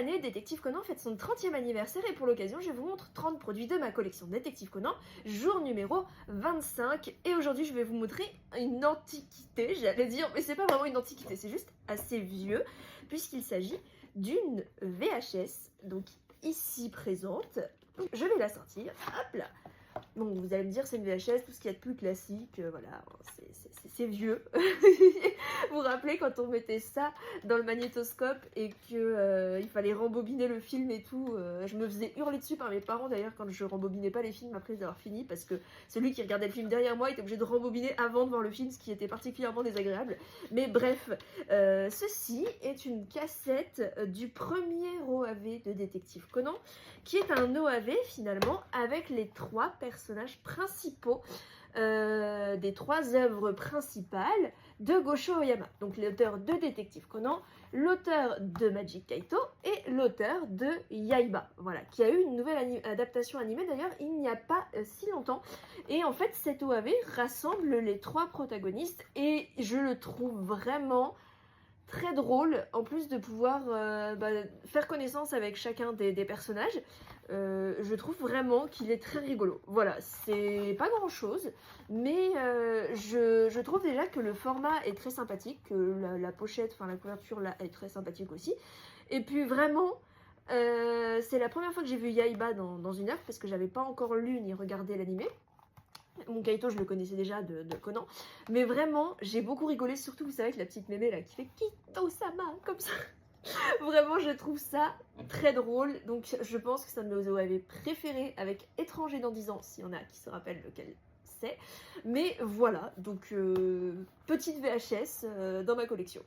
année, Détective Conan fête son 30e anniversaire et pour l'occasion, je vous montre 30 produits de ma collection Détective Conan, jour numéro 25. Et aujourd'hui, je vais vous montrer une antiquité, j'allais dire, mais c'est pas vraiment une antiquité, c'est juste assez vieux, puisqu'il s'agit d'une VHS, donc ici présente. Je vais la sortir, hop là. Bon, vous allez me dire, c'est une VHS, tout ce qu'il y a de plus classique, voilà, c'est vieux. Vous vous rappelez quand on mettait ça dans le magnétoscope et que il fallait rembobiner le film et tout, je me faisais hurler dessus par mes parents d'ailleurs quand je rembobinais pas les films après les avoir finis, parce que celui qui regardait le film derrière moi était obligé de rembobiner avant de voir le film, ce qui était particulièrement désagréable. Mais bref, ceci est une cassette du premier OAV de Détective Conan, qui est un OAV finalement avec les 3 personnages principaux des 3 œuvres principales de Gosho Oyama, donc l'auteur de Détective Conan, l'auteur de Magic Kaito et l'auteur de Yaiba, voilà, qui a eu une nouvelle adaptation animée d'ailleurs il n'y a pas si longtemps. Et en fait cet OAV rassemble les 3 protagonistes et je le trouve vraiment très drôle, en plus de pouvoir faire connaissance avec chacun des personnages. Je trouve vraiment qu'il est très rigolo. Voilà, c'est pas grand chose, mais je trouve déjà que le format est très sympathique, que la pochette, enfin la couverture là est très sympathique aussi. Et puis vraiment, c'est la première fois que j'ai vu Yaiba dans une œuvre, parce que j'avais pas encore lu ni regardé l'animé. Mon Kaito, je le connaissais déjà de Conan. Mais vraiment, j'ai beaucoup rigolé. Surtout, vous savez, avec la petite mémé là qui fait Kito-sama, comme ça. Vraiment, je trouve ça très drôle. Donc, je pense que c'est un de mes OAV préférés, avec Étranger dans 10 ans, s'il y en a qui se rappellent lequel c'est. Mais voilà, donc, petite VHS dans ma collection.